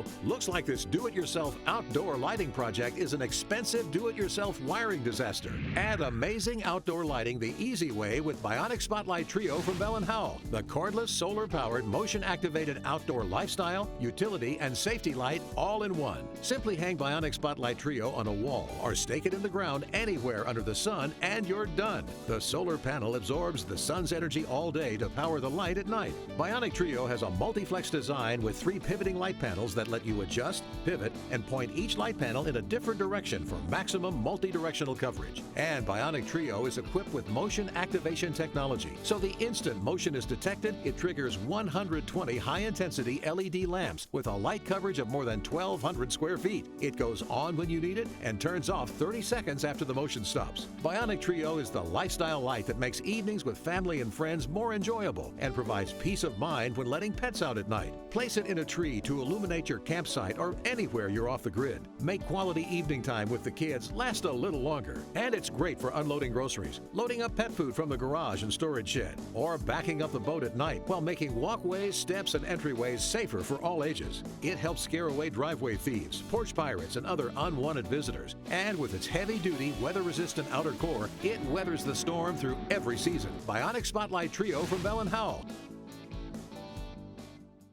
Trio looks like this do-it-yourself outdoor lighting project is an expensive do-it-yourself wiring disaster. Add amazing outdoor lighting the easy way with Bionic Spotlight Trio from Bell Howell, the cordless, solar-powered, motion-activated outdoor lifestyle, utility, and safety light all in one. Simply hang Bionic Spotlight Trio on a wall or stake it in the ground anywhere under the sun and you're done. The solar panel absorbs the sun's energy all day to power the light at night. Bionic Trio has a multi-flex design with 3 pivoting light panels that let you adjust, pivot, and point each light panel in a different direction for maximum multi-directional coverage. And Bionic Trio is equipped with motion activation technology, so the instant motion is detected, it triggers 120 high-intensity LED lamps with a light coverage of more than 1,200 square feet. It goes on when you need it and turns off 30 seconds after the motion stops. Bionic Trio is the lifestyle light that makes evenings with family and friends more enjoyable and provides peace of mind when letting pets out at night. Place it in a tree to illuminate your campsite or anywhere you're off the grid. Make quality evening time with the kids last a little longer. And it's great for unloading groceries, loading up pet food from the garage and storage shed, or backing up the boat at night while making walkways, steps, and entryways safer for all ages. It helps scare away driveway thieves, porch pirates, and other unwanted visitors. And with its heavy-duty, weather-resistant outer core, it weathers the storm through every season. Bionic Spotlight Trio from Bell Howell.